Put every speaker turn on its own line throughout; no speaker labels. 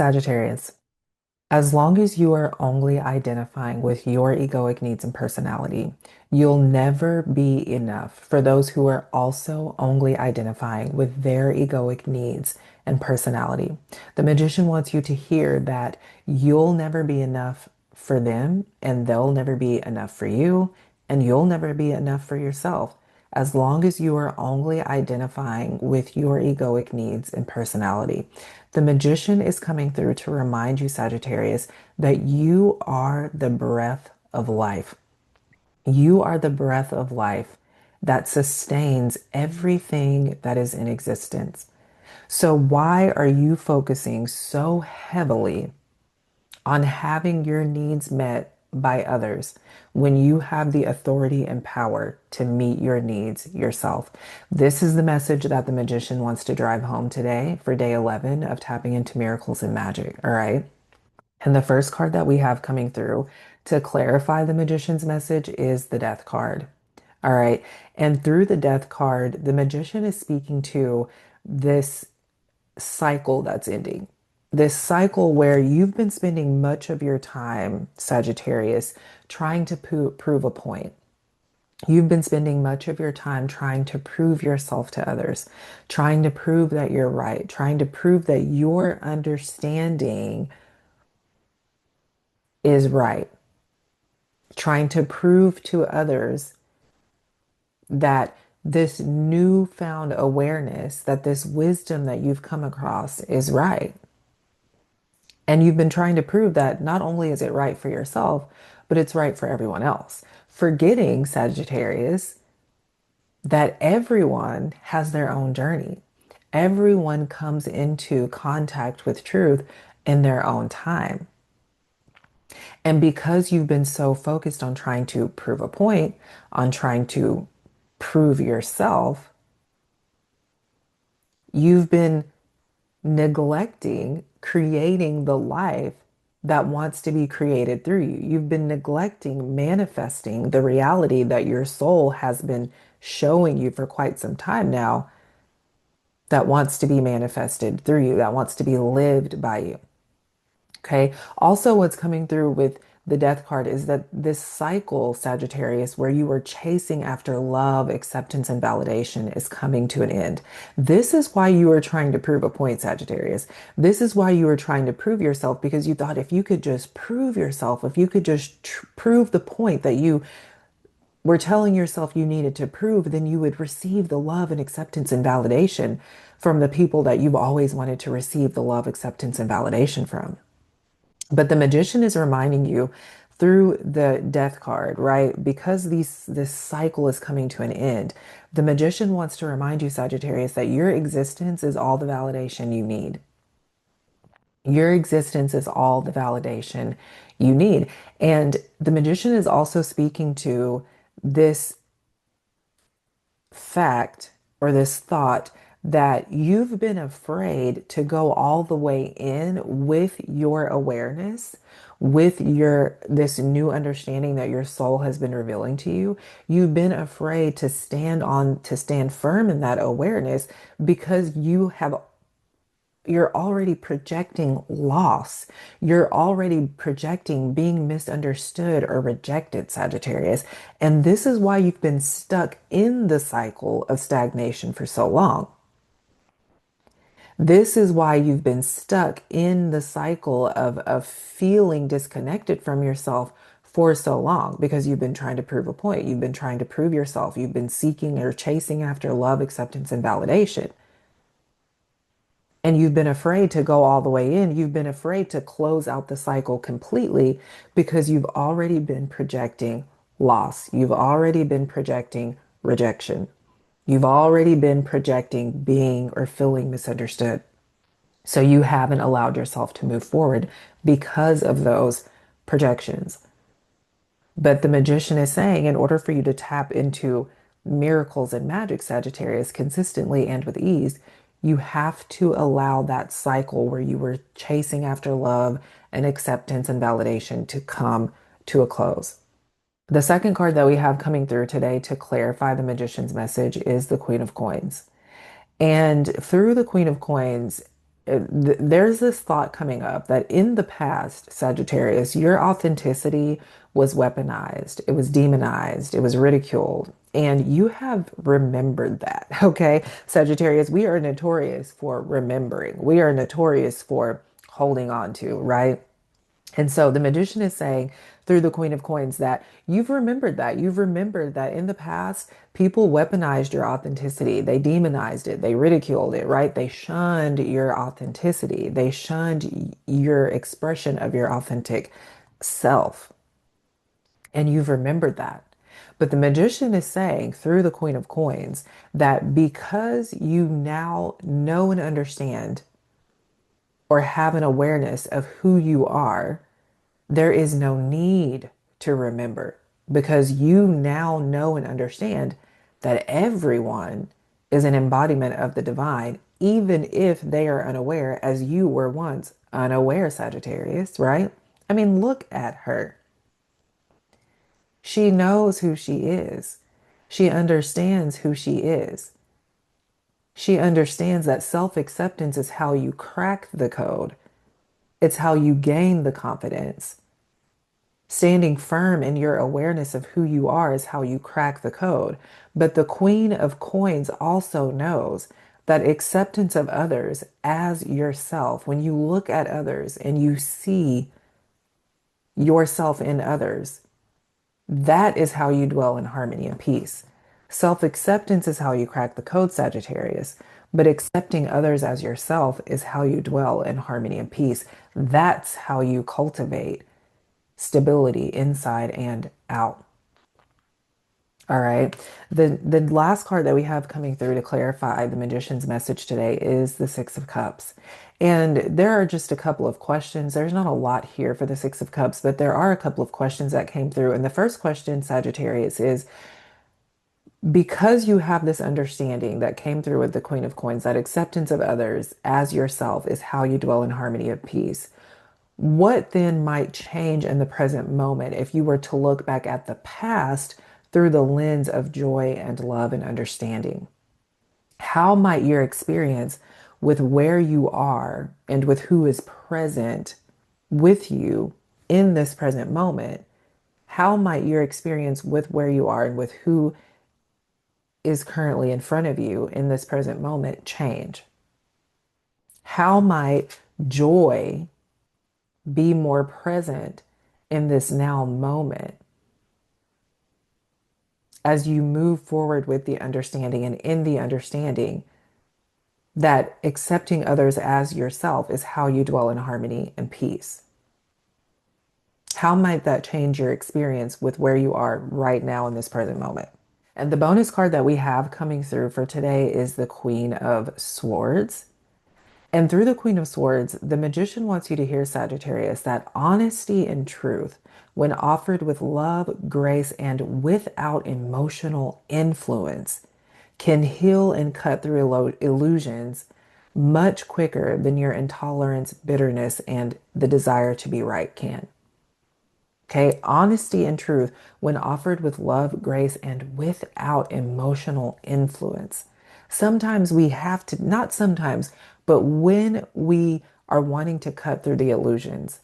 Sagittarius, as long as you are only identifying with your egoic needs and personality, you'll never be enough for those who are also only identifying with their egoic needs and personality. The magician wants you to hear that you'll never be enough for them, and they'll never be enough for you, and you'll never be enough for yourself. As long as you are only identifying with your egoic needs and personality. The magician is coming through to remind you, Sagittarius, that you are the breath of life. You are the breath of life that sustains everything that is in existence. So why are you focusing so heavily on having your needs met by others when you have the authority and power to meet your needs yourself? This is the message that the magician wants to drive home today for day 11 of tapping into miracles and magic. All right. And the first card that we have coming through to clarify the magician's message is the death card. All right. And through the death card, the magician is speaking to this cycle that's ending. This cycle where you've been spending much of your time, Sagittarius, trying to prove a point. You've been spending much of your time trying to prove yourself to others, trying to prove that you're right, trying to prove that your understanding is right, trying to prove to others that this newfound awareness, that this wisdom that you've come across is right. And you've been trying to prove that not only is it right for yourself, but it's right for everyone else. Forgetting, Sagittarius, that everyone has their own journey. Everyone comes into contact with truth in their own time. And because you've been so focused on trying to prove a point, on trying to prove yourself, you've been neglecting creating the life that wants to be created through you. You've been neglecting manifesting the reality that your soul has been showing you for quite some time now, that wants to be manifested through you, that wants to be lived by you. Okay. Also, what's coming through with the death card is that this cycle, Sagittarius, where you were chasing after love, acceptance, and validation is coming to an end. This is why you were trying to prove a point, Sagittarius. This is why you were trying to prove yourself, because you thought if you could just prove yourself, if you could just prove the point that you were telling yourself you needed to prove, then you would receive the love and acceptance and validation from the people that you've always wanted to receive the love, acceptance, and validation from. But the magician is reminding you through the death card, right? Because this cycle is coming to an end. The magician wants to remind you, Sagittarius, that your existence is all the validation you need. Your existence is all the validation you need. And the magician is also speaking to this fact or this thought that you've been afraid to go all the way in with your awareness, with your this new understanding that your soul has been revealing to you. You've been afraid to stand firm in that awareness because you're already projecting loss. You're already projecting being misunderstood or rejected, Sagittarius. And this is why you've been stuck in the cycle of stagnation for so long. This is why you've been stuck in the cycle of feeling disconnected from yourself for so long, because you've been trying to prove a point. You've been trying to prove yourself. You've been seeking or chasing after love, acceptance, and validation. And you've been afraid to go all the way in. You've been afraid to close out the cycle completely because you've already been projecting loss. You've already been projecting rejection. You've already been projecting being or feeling misunderstood. So you haven't allowed yourself to move forward because of those projections. But the magician is saying, in order for you to tap into miracles and magic, Sagittarius, consistently and with ease, you have to allow that cycle where you were chasing after love and acceptance and validation to come to a close. The second card that we have coming through today to clarify the magician's message is the Queen of Coins. And through the Queen of Coins, There's this thought coming up that in the past, Sagittarius, your authenticity was weaponized, it was demonized, it was ridiculed, and you have remembered that. Okay, Sagittarius, we are notorious for remembering, we are notorious for holding on to, right? And so the magician is saying through the Queen of Coins that you've remembered that. You've remembered that in the past, people weaponized your authenticity. They demonized it. They ridiculed it, right? They shunned your authenticity. They shunned your expression of your authentic self. And you've remembered that. But the magician is saying through the Queen of Coins that because you now know and understand or have an awareness of who you are, there is no need to remember because you now know and understand that everyone is an embodiment of the divine, even if they are unaware, as you were once unaware, Sagittarius, right? I mean, look at her. She knows who she is. She understands who she is. She understands that self acceptance is how you crack the code, it's how you gain the confidence. Standing firm in your awareness of who you are is how you crack the code. But the Queen of Coins also knows that acceptance of others as yourself, when you look at others and you see yourself in others, that is how you dwell in harmony and peace. Self acceptance is how you crack the code, Sagittarius. But accepting others as yourself is how you dwell in harmony and peace. That's how you cultivate stability inside and out. All right. The last card that we have coming through to clarify the magician's message today is the Six of Cups. And there are just a couple of questions. There's not a lot here for the Six of Cups, but there are a couple of questions that came through. And the first question, Sagittarius, is because you have this understanding that came through with the Queen of Coins, that acceptance of others as yourself is how you dwell in harmony of peace. What then might change in the present moment if you were to look back at the past through the lens of joy and love and understanding? How might your experience with where you are and with who is present with you in this present moment, how might your experience with where you are and with who is currently in front of you in this present moment change? How might joy be more present in this now moment as you move forward with the understanding and in the understanding that accepting others as yourself is how you dwell in harmony and peace? How might that change your experience with where you are right now in this present moment? And the bonus card that we have coming through for today is the Queen of Swords. And through the Queen of Swords, the magician wants you to hear, Sagittarius, that honesty and truth, when offered with love, grace, and without emotional influence, can heal and cut through illusions much quicker than your intolerance, bitterness, and the desire to be right can. Okay, honesty and truth, when offered with love, grace, and without emotional influence. Sometimes we have to, not sometimes, but when we are wanting to cut through the illusions,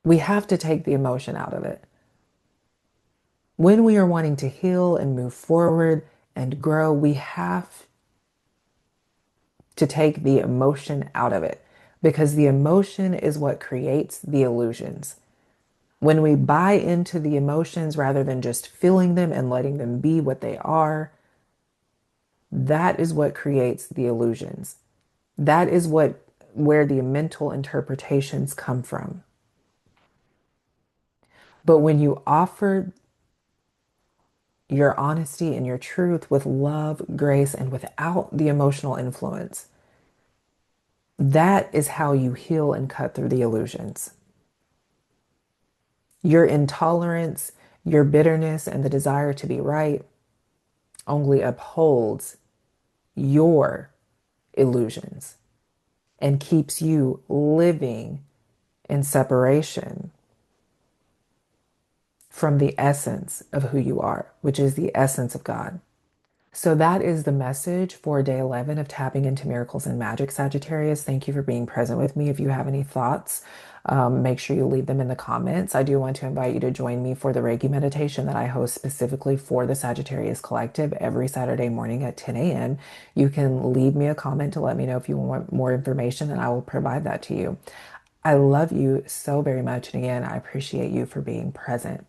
we have to take the emotion out of it. When we are wanting to heal and move forward and grow, we have to take the emotion out of it because the emotion is what creates the illusions. When we buy into the emotions rather than just feeling them and letting them be what they are, that is what creates the illusions. That is where the mental interpretations come from. But when you offer your honesty and your truth with love, grace, and without the emotional influence, that is how you heal and cut through the illusions. Your intolerance, your bitterness, and the desire to be right only upholds your illusions and keeps you living in separation from the essence of who you are, which is the essence of God. So that is the message for day 11 of Tapping into Miracles and Magic, Sagittarius. Thank you for being present with me. If you have any thoughts, make sure you leave them in the comments. I do want to invite you to join me for the Reiki meditation that I host specifically for the Sagittarius Collective every Saturday morning at 10 a.m. You can leave me a comment to let me know if you want more information, and I will provide that to you. I love you so very much. And again, I appreciate you for being present.